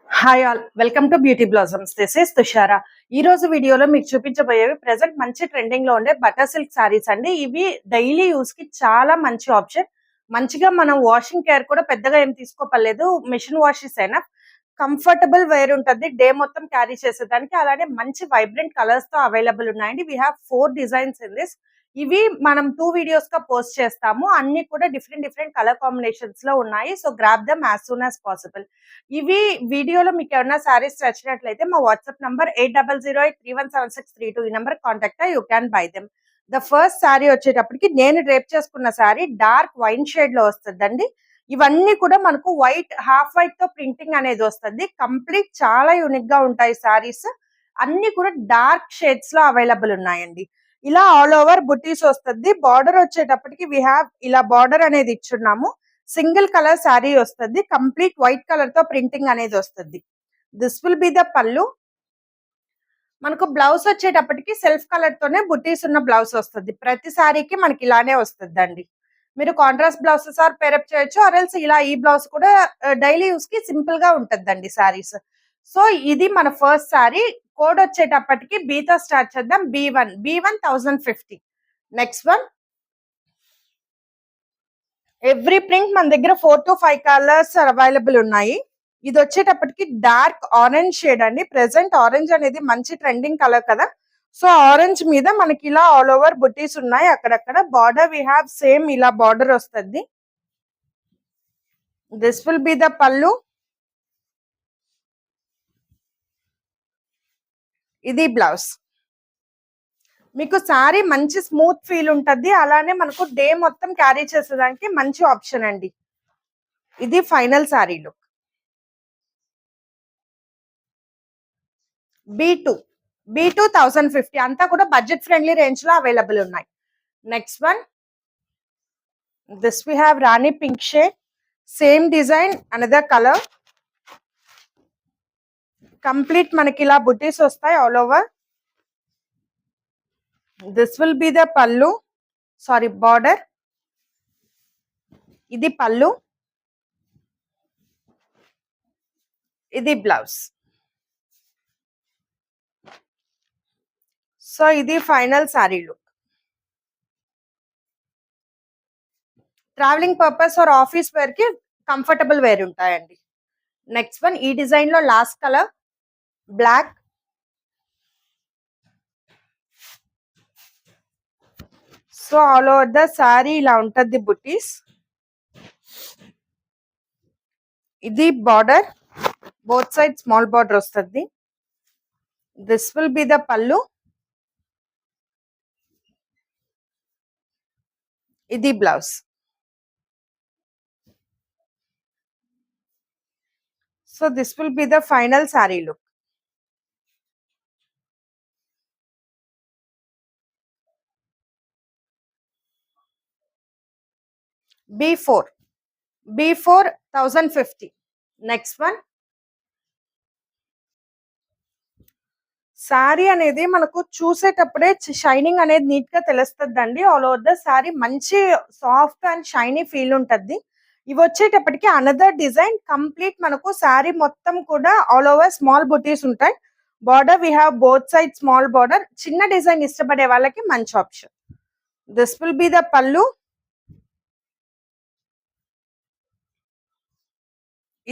Hi all, welcome to beauty blossoms. This is Tushara. ఈ రోజు వీడియోలో మీకు చూపించబోయేవి ప్రెసెంట్ మంచి ట్రెండింగ్ లో ఉండే బటర్ సిల్క్ సారీస్ అండి. ఇవి డైలీ యూస్ కి చాలా మంచి ఆప్షన్. మంచిగా మనం వాషింగ్ కేర్ కూడా పెద్దగా ఏం తీసుకోపలేదు. మిషన్ వాషెస్ అయినా కంఫర్టబుల్ వేర్ ఉంటుంది, డే మొత్తం క్యారీ చేసేదానికి. అలానే మంచి వైబ్రెంట్ కలర్స్ తో అవైలబుల్ ఉన్నాయండి. We have 4 designs in this. ఇవి మనం 2 వీడియోస్ గా పోస్ట్ చేస్తాము. అన్ని కూడా డిఫరెంట్ డిఫరెంట్ కలర్ కాంబినేషన్స్ లో ఉన్నాయి. So grab them as soon as possible. ఇవి వీడియోలో మీకు ఏమన్నా సారీస్ నచ్చినట్లయితే మా వాట్సాప్ నంబర్ 8008317632 ఈ number contact you can buy them. The first sorry వచ్చేటప్పటికి నేను డ్రేప్ చేసుకున్న సారీ డార్క్ వైన్ షేడ్ లో వస్తుందండి. ఇవన్నీ కూడా మనకు వైట్, హాఫ్ వైట్ తో ప్రింటింగ్ అనేది వస్తుంది. కంప్లీట్ చాలా యూనిక్ గా ఉంటాయి సారీస్. అన్ని కూడా డార్క్ షేడ్స్ లో అవైలబుల్ ఉన్నాయండి. ఇలా ఆల్ ఓవర్ బుటీస్ వస్తుంది. బార్డర్ వచ్చేటప్పటికి వి హ్యావ్ ఇలా బార్డర్ అనేది ఇచ్చున్నాము. సింగిల్ కలర్ శారీ వస్తుంది. కంప్లీట్ వైట్ కలర్ తో ప్రింటింగ్ అనేది వస్తుంది. దిస్ విల్ బి ద పళ్ళు. మనకు బ్లౌజ్ వచ్చేటప్పటికి సెల్ఫ్ కలర్ తోనే బుటీస్ ఉన్న బ్లౌజ్ వస్తుంది. ప్రతి సారీకి మనకి ఇలానే వస్తుంది అండి. మీరు కాంట్రాస్ట్ బ్లౌజెస్ ఆర్ పేరప్ చేయొచ్చు, ఆర్ఎల్స్ ఇలా ఈ బ్లౌజ్ కూడా డైలీ యూస్ కి సింపుల్ గా ఉంటుందండి సారీస్. సో ఇది మన ఫస్ట్ సారీ. కోడ్ వచ్చేటప్పటికి బీతో స్టార్ట్ చేద్దాం. B1 1050. Next one, every print మన దగ్గర 4 to 5 కలర్స్ అవైలబుల్ ఉన్నాయి. ఇది వచ్చేటప్పటికి డార్క్ ఆరెంజ్ షేడ్ అండి. ప్రెసెంట్ ఆరెంజ్ అనేది మంచి ట్రెండింగ్ కలర్ కదా. సో ఆరెంజ్ మీద మనకి ఇలా ఆల్ ఓవర్ బుటీస్ ఉన్నాయి. అక్కడక్కడ బార్డర్ వి హ్యావ్ సేమ్ ఇలా బార్డర్ వస్తుంది. This will be the pallu. ఇది బ్లౌజ్. మీకు సారీ మంచి స్మూత్ ఫీల్ ఉంటుంది. అలానే మనకు డే మొత్తం క్యారీ చేసేదానికి మంచి ఆప్షన్ అండి. ఇది ఫైనల్ సారీ లుక్. B2 1050. అంతా కూడా బడ్జెట్ ఫ్రెండ్లీ రేంజ్ లో అవైలబుల్ ఉన్నాయి. Next one, this we have rani pink shade. Same design, another colour. Complete మనకి ఇలా బుటీస్ వస్తాయి all over. This will be the pallu, sorry border. ఇది పళ్ళు, ఇది బ్లౌజ్. సో ఇది final sari look. Travelling purpose or office wear కి comfortable wear ఉంటాయండి. Next one, ఈ design లో last colour black. So all over the sari ఇలా ఉంటుంది బుటీస్. ఇది border, both side small border వస్తుంది. This will be the pallu, ఇది blouse. So this will be the final sari look. B4 1050. Next one, sari అనేది మనకు చూసేటప్పుడే షైనింగ్ అనేది నీట్ గా తెలుస్తుందండి. ఆల్ ఓవర్ ద సారీ మంచి సాఫ్ట్ అండ్ షైనీ ఫీల్ ఉంటుంది. ఇవి వచ్చేటప్పటికి అనదర్ డిజైన్. కంప్లీట్ మనకు సారీ మొత్తం కూడా ఆల్ ఓవర్ స్మాల్ బుటీస్ ఉంటాయి. Border we have both side small border. చిన్న డిజైన్ ఇష్టపడే వాళ్ళకి మంచి option. This will be the pallu,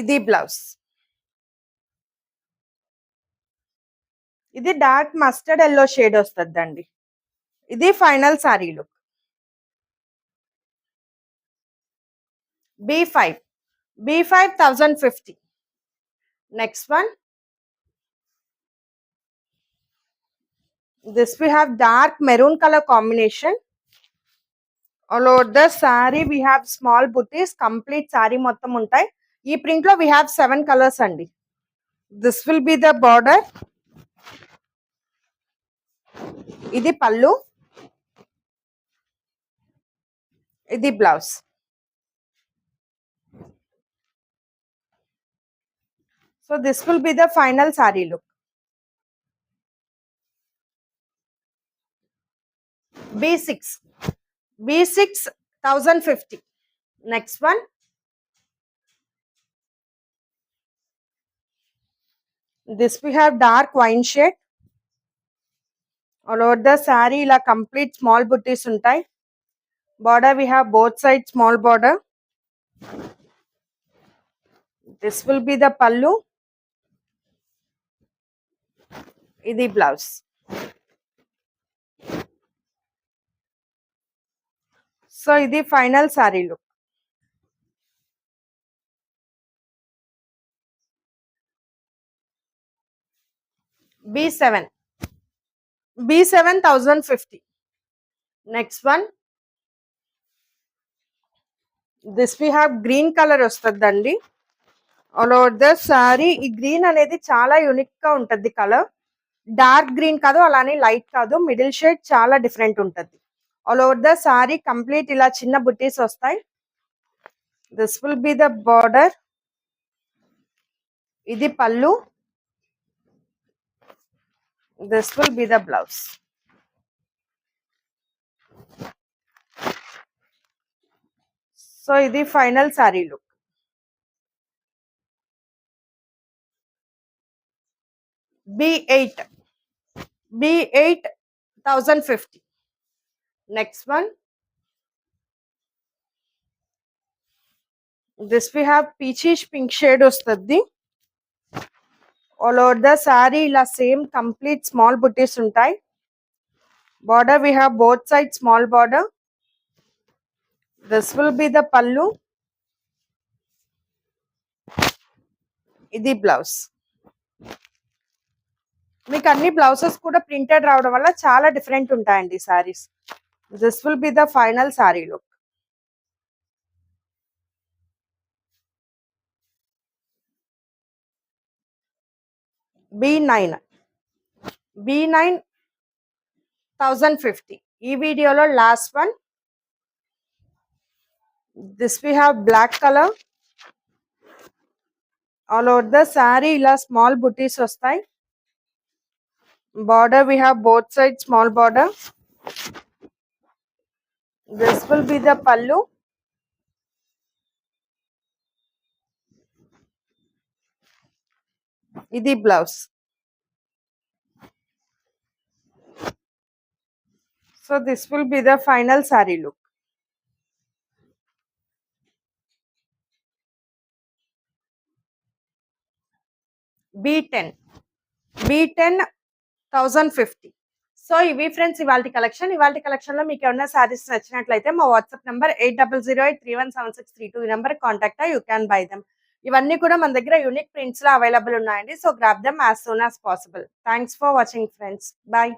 ఇది బ్లౌజ్. ఇది డార్క్ మస్టర్డ్ ఎల్లో షేడ్ వస్తుందండి. ఇది final sari look. B5 1050. Next one, this we have dark maroon color combination. All over the saree we have small booties. Complete saree మొత్తం ఉంటాయి. ఈ print లో we have 7 colours అండి. This will be the border. ఇది పళ్ళు, ఇది blouse. So this will be the final saree look. B6 1050. Next one, this we have dark wine shade. All over the sari ఇలా complete small buttis ఉంటాయి. Border we have both side small border. This will be the pallu. ఇది blouse. So ఇది final sari look. B7 1050. Next one this we have green colour వస్తుందండి. All over the sari ఈ green అనేది చాలా unique గా ఉంటది. కలర్ డార్క్ గ్రీన్ కాదు, అలానే లైట్ కాదు, మిడిల్ షేడ్ చాలా డిఫరెంట్ ఉంటది. All over the sari complete ఇలా చిన్న బుట్టీస్ వస్తాయి. This will be the border. ఇది pallu. This will be the blouse. So ఇది final sari look. B8 1050. Next one this we have peachish pink shade వస్తుంది. ఆల్ ఓవర్ ద శారీ ఇలా సేమ్ కంప్లీట్ స్మాల్ బుట్టీస్ ఉంటాయి. Border we have both side small border. This will be the pallu. ఇది blouse. మీకు అన్ని blouses కూడా printed రావడం వల్ల చాలా డిఫరెంట్ ఉంటాయండి saris. This will be the final sari look. B9 1050. ఈ వీడియోలో last one. This we have black colour. All over the sari ఇలా స్మాల్ బుటీస్ వస్తాయి. Border we have both side small border. This will be the pallu. ఇది blouse. So this will be the final sari look. B10 1050. So ఇవి friends ఇవాళ collection. ఇవాళ collection లో మీకు ఏమైనా సారీస్ నచ్చినట్లయితే మా వాట్సాప్ నంబర్ 8008317632 ఈ number contact you can buy them. ఇవన్నీ కూడా మన దగ్గర యూనిక్ ప్రింట్స్ లో అవైలబుల్ ఉన్నాయండి. So grab them as soon as possible. Thanks for watching friends. Bye.